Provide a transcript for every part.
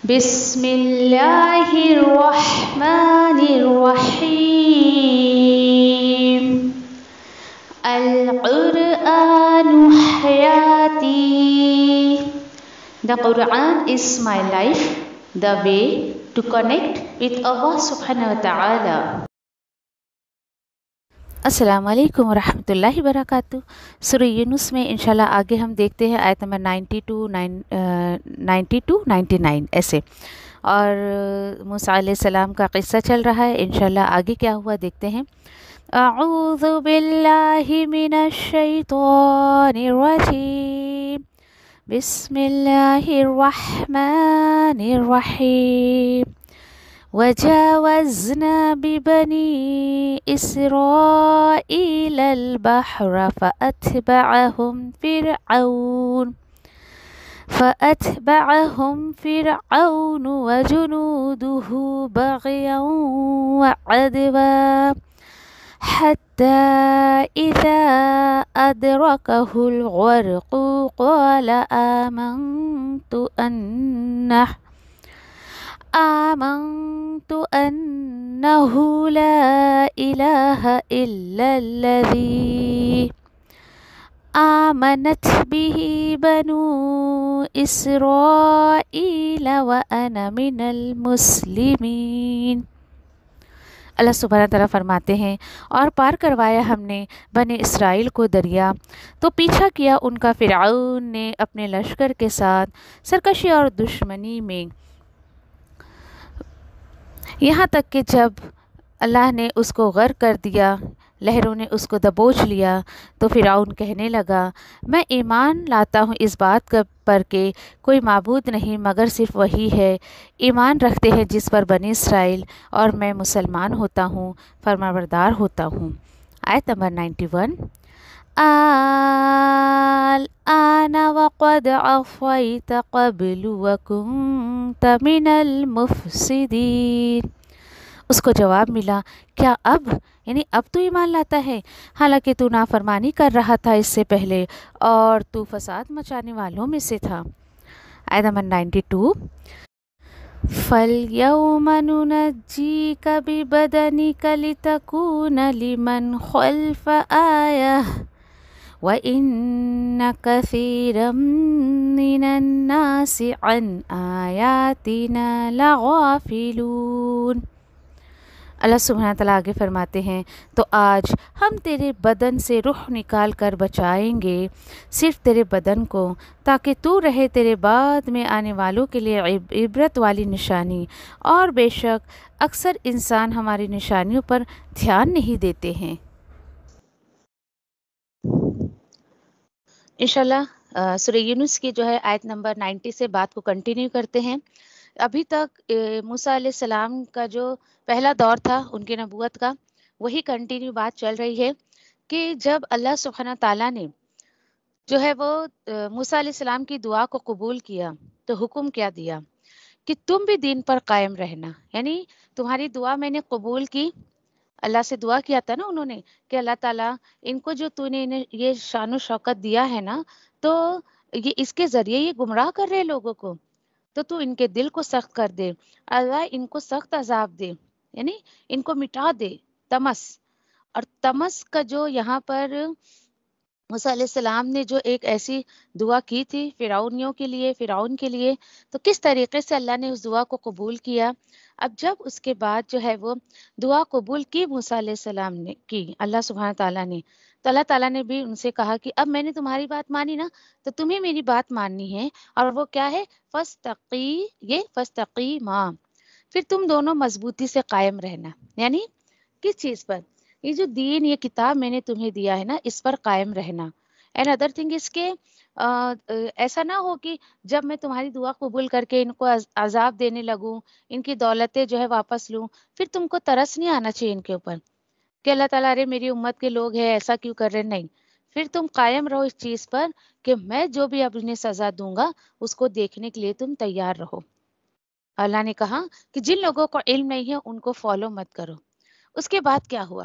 بسم اللہ الرحمن الرحیم القرآن حیاتی. The Quran is my life, the way to connect with Allah subhanahu wa ta'ala. السلام علیکم ورحمۃ اللہ وبرکاتہ. سورہ یونس میں انشاءاللہ آگے ہم دیکھتے ہیں آیت نمبر 92-99 ایسے، اور موسیٰ علیہ السلام کا قصہ چل رہا ہے. انشاءاللہ آگے کیا ہوا دیکھتے ہیں. اعوذ باللہ من الشیطان الرجیم، بسم اللہ الرحمن الرحیم. وجاوزنا ببني إسرائيل البحر فأتبعهم فرعون وجنوده بغيا وعدوا حتى إذا أدركه الغرق قال آمنت أنه لا إله إلا الذي آمنت به بنو إسرائيل وأنا من المسلمين. اللہ سبحانہ تعالیٰ فرماتے ہیں، اور پار کروایا ہم نے بنی اسرائیل کو دریا، تو پیچھا کیا ان کا فرعون نے اپنے لشکر کے ساتھ سرکشی اور دشمنی میں، یہاں تک کہ جب اللہ نے اس کو غرق کر دیا، لہروں نے اس کو دبوچ لیا، تو فرعون کہنے لگا، میں ایمان لاتا ہوں اس بات پر کہ کوئی معبود نہیں مگر صرف وہی ہے، ایمان رکھتے ہیں جس پر بنی اسرائیل، اور میں مسلمان ہوتا ہوں، فرمانبردار ہوتا ہوں. آیت نمبر 91. الآن وقد عصيت قبل وكنت من المفسدين. اس کو جواب ملا، کیا اب، یعنی اب تو ایمان لاتا ہے، حالانکہ تو نافرمانی کر رہا تھا اس سے پہلے اور تو فساد مچانے والوں میں سے تھا. آیت نمبر 92. فَالْيَوْمَ نُنَجِّيكَ بِبَدَنِكَ لِتَكُونَ لِمَنْ خَلْفَ آيَةً وَإِنَّ كَثِيرًا مِّنَ النَّاسِ عَنْ آيَاتِنَا لَغَافِلُونَ. اللہ سبحانہ تعالیٰ آگے فرماتے ہیں، تو آج ہم تیرے بدن سے روح نکال کر بچائیں گے، صرف تیرے بدن کو، تاکہ تو رہے تیرے بعد میں آنے والوں کے لیے عبرت والی نشانی، اور بے شک اکثر انسان ہماری نشانیوں پر دھیان نہیں دیتے ہیں. انشاءاللہ سورہ یونس کی جو ہے آیت نمبر 90 سے بات کو کنٹینیو کرتے ہیں. ابھی تک موسیٰ علیہ السلام کا جو پہلا دور تھا ان کی نبوت کا، وہی کنٹینیو بات چل رہی ہے کہ جب اللہ سبحانہ تعالیٰ نے جو ہے وہ موسیٰ علیہ السلام کی دعا کو قبول کیا، تو حکم کیا دیا کہ تم بھی دین پر قائم رہنا، یعنی تمہاری دعا میں نے قبول کی. اللہ سے دعا کیا تھا نا انہوں نے کہ اللہ تعالیٰ ان کو جو تو نے انہیں یہ شان و شوکت دیا ہے نا، تو یہ اس کے ذریعے یہ گمراہ کر رہے لوگوں کو، تو ان کے دل کو سخت کر دے، اللہ ان کو سخت عذاب دے، یعنی ان کو مٹا دے تمس. اور تمس کا جو یہاں پر موسیٰ علیہ السلام نے جو ایک ایسی دعا کی تھی فرعون کے لیے، تو کس طریقے سے اللہ نے اس دعا کو قبول کیا. اب جب اس کے بعد جو ہے وہ دعا قبول کی موسیٰ علیہ السلام نے کی اللہ سبحانہ تعالیٰ نے، تو اللہ تعالیٰ نے بھی ان سے کہا کہ اب میں نے تمہاری بات مانی نا، تو تمہیں میری بات ماننی ہے، اور وہ کیا ہے، فَاسْتَقِیمَا، پھر تم دونوں مضبوطی سے قائم رہنا. یعنی کس چیز پر، یہ جو دین، یہ کتاب میں نے تمہیں دیا ہے نا، اس پر قائم رہنا. اینڈ ادر تھنگ اس کے ایسا نہ ہو کہ جب میں تمہاری دعا قبول کر کے ان کو عذاب دینے لگوں، ان کی دولتیں جو ہے واپس لوں، پھر تم کو ترس نہیں آنا چاہیے ان کے اوپر کہ اللہ تعالیٰ ارے میری امت کے لوگ ہیں ایسا کیوں کر رہے. نہیں، پھر تم قائم رہو اس چیز پر کہ میں جو بھی اب انہیں سزا دوں گا اس کو دیکھنے کے لیے تم تیار رہو. اللہ نے کہا کہ جن لوگوں کو علم نہیں ہے ان کو فالو مت کرو. اس کے بعد کیا ہوا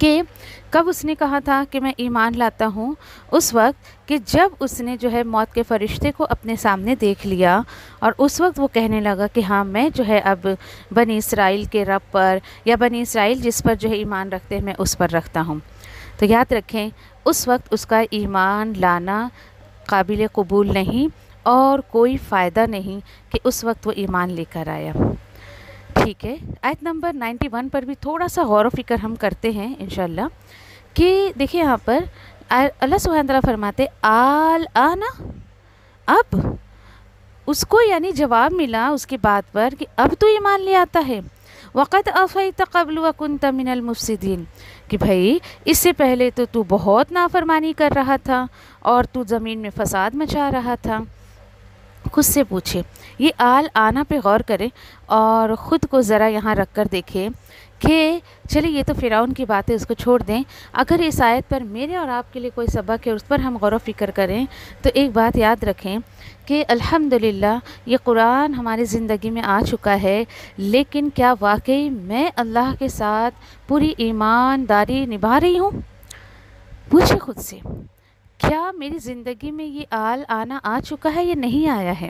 کہ کب اس نے کہا تھا کہ میں ایمان لاتا ہوں؟ اس وقت کہ جب اس نے جو ہے موت کے فرشتے کو اپنے سامنے دیکھ لیا، اور اس وقت وہ کہنے لگا کہ ہاں میں جو ہے اب بنی اسرائیل کے رب پر، یا بنی اسرائیل جس پر جو ہے ایمان رکھتے ہیں میں اس پر رکھتا ہوں۔ تو یاد رکھیں اس وقت اس کا ایمان لانا قابل قبول نہیں، اور کوئی فائدہ نہیں کہ اس وقت وہ ایمان لے کر آیا۔ ٹھیک ہے، آیت نمبر 91 پر بھی تھوڑا سا غور و فکر ہم کرتے ہیں انشاءاللہ، کہ دیکھیں یہاں پر اللہ سبحانہ تعالیٰ فرماتے آنا، اب اس کو یعنی جواب ملا اس کی بات پر کہ اب تو ایمان لے آتا ہے، وقد عصیت قبل وکنت من المفسدین، کہ بھائی اس سے پہلے تو بہت نافرمانی کر رہا تھا اور تو زمین میں فساد مچا رہا تھا۔ خود سے پوچھے، یہ آنا پہ غور کریں اور خود کو ذرا یہاں رکھ کر دیکھیں کہ چلیے یہ تو فرعون کی بات ہے، اس کو چھوڑ دیں، اگر اس آیت پر میرے اور آپ کے لیے کوئی سبق ہے اس پر ہم غور و فکر کریں تو ایک بات یاد رکھیں کہ الحمدللہ یہ قرآن ہماری زندگی میں آ چکا ہے، لیکن کیا واقعی میں اللہ کے ساتھ پوری ایمانداری نبھا رہی ہوں؟ پوچھے خود سے، کیا میری زندگی میں یہ آنا آ چکا ہے یا نہیں آیا ہے؟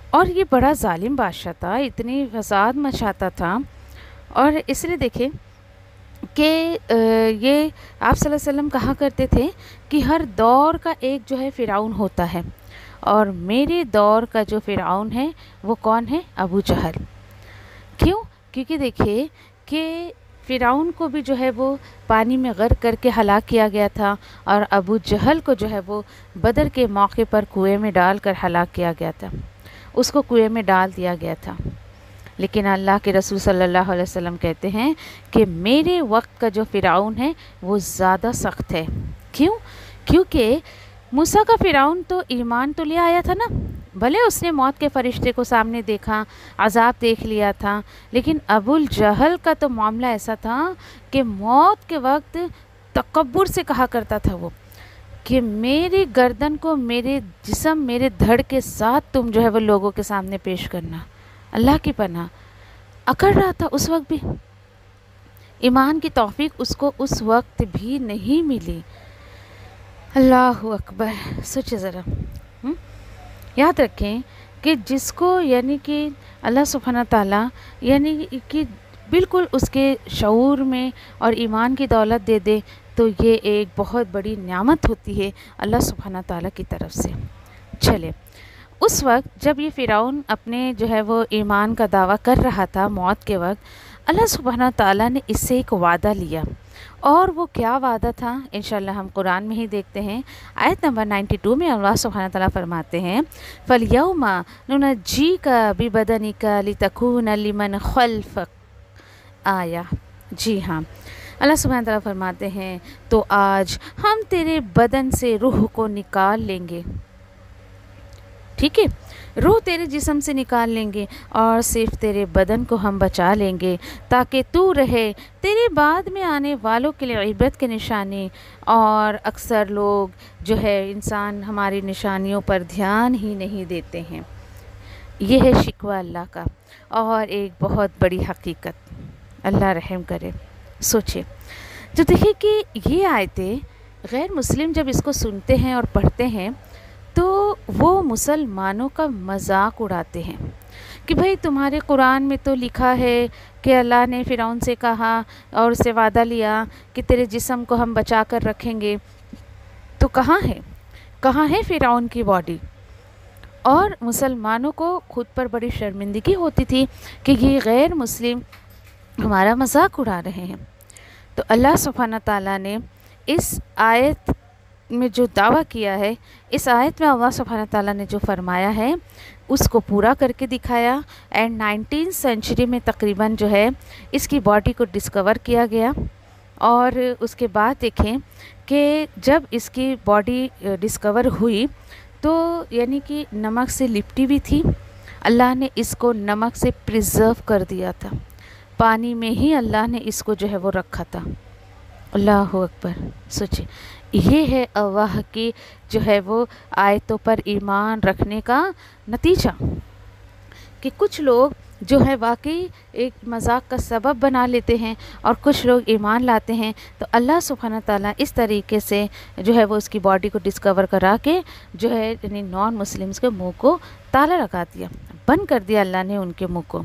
اور یہ بڑا ظالم بادشاہ تھا، اتنی فساد مچاتا تھا، اور اس لیے دیکھیں کہ یہ آپ صلی اللہ علیہ وسلم کہا کرتے تھے کہ ہر دور کا ایک جو ہے فرعون ہوتا ہے، اور میرے دور کا جو فرعون ہے وہ کون ہے؟ ابو جہل۔ کیوں؟ کیونکہ دیکھیے کہ فرعون کو بھی جو ہے وہ پانی میں غرق کر کے ہلاک کیا گیا تھا، اور ابو جہل کو جو ہے وہ بدر کے موقع پر کنویں میں ڈال کر ہلاک کیا گیا تھا، اس کو کنویں میں ڈال دیا گیا تھا۔ لیکن اللہ کے رسول صلی اللہ علیہ وسلم کہتے ہیں کہ میرے وقت کا جو فرعون ہے وہ زیادہ سخت ہے۔ کیوں؟ کیونکہ موسیٰ کا فرعون تو ایمان تو لے آیا تھا نا، بھلے اس نے موت کے فرشتے کو سامنے دیکھا، عذاب دیکھ لیا تھا، لیکن ابو الجہل کا تو معاملہ ایسا تھا کہ موت کے وقت تکبر سے کہا کرتا تھا وہ کہ میری گردن کو میرے جسم میرے دھڑ کے ساتھ تم جو ہے وہ لوگوں کے سامنے پیش کرنا۔ اللہ کی پناہ اکڑ رہا تھا اس وقت بھی، ایمان کی توفیق اس کو اس وقت بھی نہیں ملی۔ اللہ اکبر، سوچے ذرا، یاد رکھیں کہ جس کو یعنی کہ اللہ سبحانہ تعالیٰ یعنی کہ بالکل اس کے شعور میں اور ایمان کی دولت دے دے تو یہ ایک بہت بڑی نعمت ہوتی ہے اللہ سبحانہ تعالیٰ کی طرف سے۔ چلے، اس وقت جب یہ فرعون اپنے جو ہے وہ ایمان کا دعویٰ کر رہا تھا موت کے وقت، اللہ سبحانہ تعالیٰ نے اس سے ایک وعدہ لیا، اور وہ کیا وعدہ تھا انشاءاللہ ہم قرآن میں ہی دیکھتے ہیں۔ آیت نمبر 92 میں اللہ سبحانہ تعالیٰ فرماتے ہیں فَالْيَوْمَ نُنَجِّيكَ بِبَدَنِكَ لِتَكُونَ لِمَنْ خَلْفَكَ آیہ۔ جی ہاں، اللہ سبحانہ تعالیٰ فرماتے ہیں تو آج ہم تیرے بدن سے روح کو نکال لیں گے، ٹھیک ہے، روح تیرے جسم سے نکال لیں گے اور صرف تیرے بدن کو ہم بچا لیں گے تاکہ تو رہے تیرے بعد میں آنے والوں کے لیے عبرت کے نشانی۔ اور اکثر لوگ جو ہے انسان ہماری نشانیوں پر دھیان ہی نہیں دیتے ہیں۔ یہ ہے شکوہ اللہ کا، اور ایک بہت بڑی حقیقت، اللہ رحم کرے۔ سوچے جو دیکھیں کہ یہ آیتیں غیر مسلم جب اس کو سنتے ہیں اور پڑھتے ہیں تو وہ مسلمانوں کا مذاق اڑاتے ہیں کہ بھئی تمہارے قرآن میں تو لکھا ہے کہ اللہ نے فرعون سے کہا اور اس سے وعدہ لیا کہ تیرے جسم کو ہم بچا کر رکھیں گے، تو کہاں ہے فرعون کی باڈی؟ اور مسلمانوں کو خود پر بڑی شرمندگی ہوتی تھی کہ یہ غیر مسلم ہمارا مذاق اڑا رہے ہیں۔ تو اللہ سبحانہ تعالیٰ نے اس آیت میں جو دعویٰ کیا ہے، اس آیت میں اللہ سبحانہ تعالیٰ نے جو فرمایا ہے اس کو پورا کر کے دکھایا، اینڈ 19 سینچری میں تقریباً جو ہے اس کی باڈی کو ڈسکور کیا گیا، اور اس کے بعد دیکھیں کہ جب اس کی باڈی ڈسکور ہوئی تو یعنی کہ نمک سے لپٹی بھی تھی، اللہ نے اس کو نمک سے پریزرو کر دیا تھا، پانی میں ہی اللہ نے اس کو جو ہے وہ رکھا تھا۔ اللہ اکبر، سوچے یہ ہے اللہ کی جو ہے وہ آیتوں پر ایمان رکھنے کا نتیجہ، کہ کچھ لوگ جو ہے واقعی ایک مذاق کا سبب بنا لیتے ہیں اور کچھ لوگ ایمان لاتے ہیں، تو اللہ سبحانہ تعالیٰ اس طریقے سے جو ہے وہ اس کی باڈی کو ڈسکور کرا کے جو ہے یعنی نان مسلمس کے منہ کو تالا لگا دیا، بند کر دیا اللہ نے ان کے منہ کو۔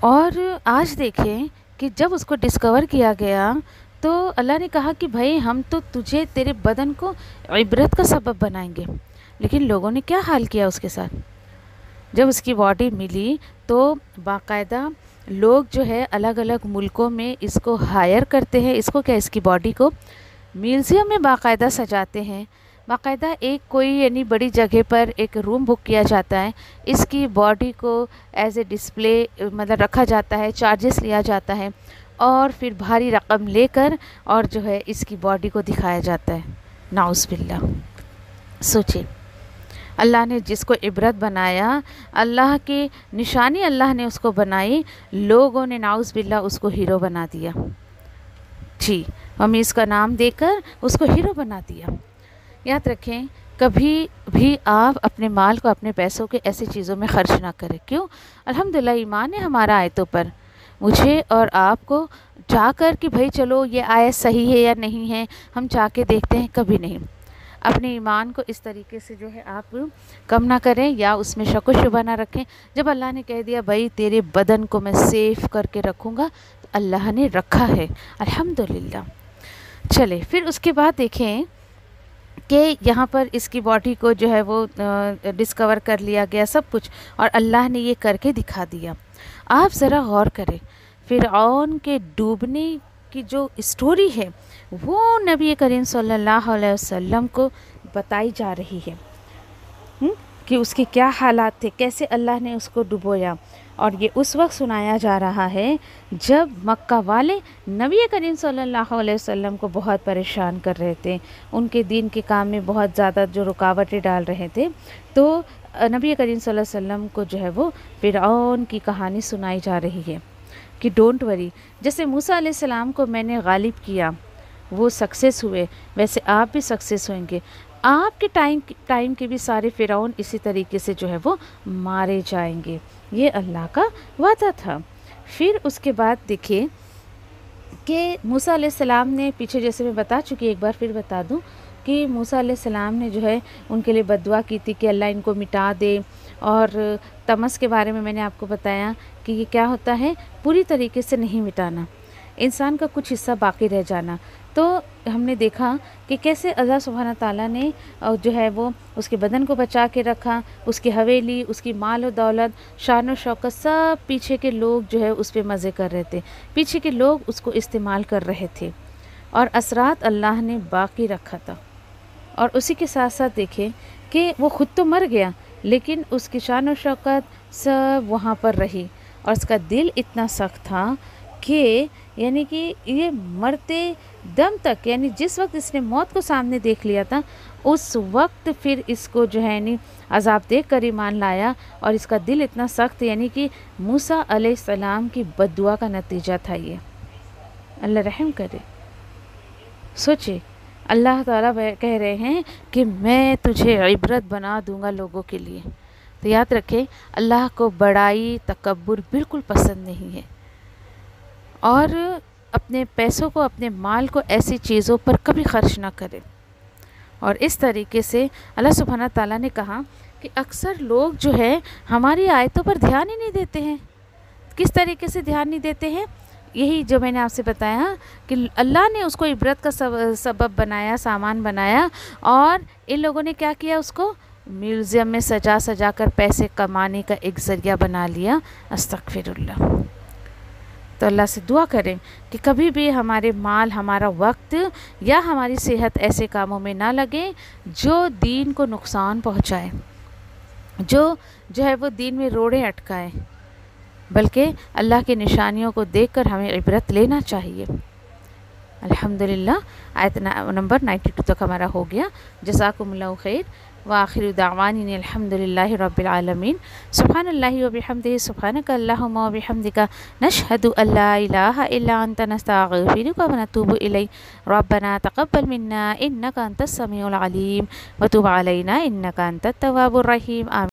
اور آج دیکھیں کہ جب اس کو ڈسکور کیا گیا تو اللہ نے کہا کہ بھائی ہم تو تجھے تیرے بدن کو عبرت کا سبب بنائیں گے، لیکن لوگوں نے کیا حال کیا اس کے ساتھ؟ جب اس کی باڈی ملی تو باقاعدہ لوگ جو ہے الگ الگ ملکوں میں اس کو ہائر کرتے ہیں، اس کو کیا اس کی باڈی کو میوزیم میں باقاعدہ سجاتے ہیں، باقاعدہ ایک کوئی یعنی بڑی جگہ پر ایک روم بک کیا جاتا ہے، اس کی باڈی کو ایز اے ڈسپلے مطلب رکھا جاتا ہے، چارجز لیا جاتا ہے اور پھر بھاری رقم لے کر اور جو ہے اس کی باڈی کو دکھایا جاتا ہے۔ نعوذ باللہ۔ سوچیں اللہ نے جس کو عبرت بنایا، اللہ کی نشانی اللہ نے اس کو بنائی، لوگوں نے نعوذ باللہ اس کو ہیرو بنا دیا۔ جی، ہمیں اس کا نام دے کر اس کو ہیرو بنا دیا۔ یاد رکھیں کبھی بھی آپ اپنے مال کو اپنے پیسوں کے ایسی چیزوں میں خرچ نہ کریں۔ کیوں؟ الحمدللہ ایمان ہے ہمارا آیتوں پر، مجھے اور آپ کو جا کر کہ بھائی چلو یہ آیت صحیح ہے یا نہیں ہے ہم جا کے دیکھتے ہیں، کبھی نہیں۔ اپنے ایمان کو اس طریقے سے جو ہے آپ کم نہ کریں یا اس میں شک و شبہ نہ رکھیں۔ جب اللہ نے کہہ دیا بھائی تیرے بدن کو میں سیف کر کے رکھوں گا تو اللہ نے رکھا ہے، الحمدللہ۔ چلے پھر اس کے بعد دیکھیں کہ یہاں پر اس کی باڈی کو جو ہے وہ ڈسکور کر لیا گیا سب کچھ، اور اللہ نے یہ کر کے دکھا دیا۔ آپ ذرا غور کریں، فرعون کے ڈوبنے کی جو اسٹوری ہے وہ نبی کریم صلی اللہ علیہ وسلم کو بتائی جا رہی ہے کہ اس کے کیا حالات تھے، کیسے اللہ نے اس کو ڈبویا، اور یہ اس وقت سنایا جا رہا ہے جب مکہ والے نبی کریم صلی اللہ علیہ وسلم کو بہت پریشان کر رہے تھے، ان کے دین کے کام میں بہت زیادہ جو رکاوٹیں ڈال رہے تھے، تو نبی کریم صلی اللہ علیہ وسلم کو جو ہے وہ فرعون کی کہانی سنائی جا رہی ہے کہ ڈونٹ وری، جیسے موسیٰ علیہ السلام کو میں نے غالب کیا، وہ سکسیس ہوئے، ویسے آپ بھی سکسیس ہوئیں گے۔ آپ کے ٹائم کے بھی سارے فرعون اسی طریقے سے جو ہے وہ مارے جائیں گے، یہ اللہ کا وعدہ تھا۔ پھر اس کے بعد دیکھیں کہ موسیٰ علیہ السلام نے پیچھے جیسے میں بتا چکی، ایک بار پھر بتا دوں کہ موسیٰ علیہ السلام نے جو ہے ان کے لیے بد دعا کی تھی کہ اللہ ان کو مٹا دے، اور تمس کے بارے میں نے آپ کو بتایا کہ یہ کیا ہوتا ہے، پوری طریقے سے نہیں مٹانا، انسان کا کچھ حصہ باقی رہ جانا۔ تو ہم نے دیکھا کہ کیسے اللہ سبحانہ تعالیٰ نے جو ہے وہ اس کے بدن کو بچا کے رکھا، اس کی حویلی، اس کی مال و دولت، شان و شوکت، سب پیچھے کے لوگ جو ہے اس پہ مزے کر رہے تھے، پیچھے کے لوگ اس کو استعمال کر رہے تھے، اور اثرات اللہ نے باقی رکھا تھا۔ اور اسی کے ساتھ ساتھ دیکھیں کہ وہ خود تو مر گیا لیکن اس کی شان و شوکت سب وہاں پر رہی، اور اس کا دل اتنا سخت تھا کہ یعنی کہ یہ مرتے دم تک، یعنی جس وقت اس نے موت کو سامنے دیکھ لیا تھا اس وقت پھر اس کو جو ہے یعنی عذاب دیکھ کر ایمان لایا، اور اس کا دل اتنا سخت، یعنی کہ موسیٰ علیہ السلام کی بد دعا کا نتیجہ تھا یہ۔ اللہ رحم کرے۔ سوچے اللہ تعالیٰ کہہ رہے ہیں کہ میں تجھے عبرت بنا دوں گا لوگوں کے لیے۔ تو یاد رکھیں اللہ کو بڑائی، تکبر بالکل پسند نہیں ہے، اور اپنے پیسوں کو، اپنے مال کو ایسی چیزوں پر کبھی خرچ نہ کرے۔ اور اس طریقے سے اللہ سبحانہ تعالیٰ نے کہا کہ اکثر لوگ جو ہے ہماری آیتوں پر دھیان ہی نہیں دیتے ہیں۔ کس طریقے سے دھیان نہیں دیتے ہیں؟ یہی جو میں نے آپ سے بتایا کہ اللہ نے اس کو عبرت کا سبب بنایا، سامان بنایا، اور ان لوگوں نے کیا کیا، اس کو میوزیم میں سجا سجا کر پیسے کمانے کا ایک ذریعہ بنا لیا۔ استغفر اللہ۔ تو اللہ سے دعا کریں کہ کبھی بھی ہمارے مال، ہمارا وقت یا ہماری صحت ایسے کاموں میں نہ لگے جو دین کو نقصان پہنچائے، جو ہے وہ دین میں روڑے اٹکائے، بلکہ اللہ کی نشانیوں کو دیکھ کر ہمیں عبرت لینا چاہیے۔ الحمدللہ آیت نمبر 92 تک ہمارا ہو گیا۔ جزاکم اللہ خیر، وآخر دعوانین الحمدللہ رب العالمین۔ سبحان اللہ وبحمدہ، سبحانک اللہم وبحمدک، نشہد ان لا الہ الا انت، نستغفرک ونتوب الیک، ربنا تقبل منا انک انت السمیع العلیم وتب علینا انک انت التواب الرحیم۔ آمین۔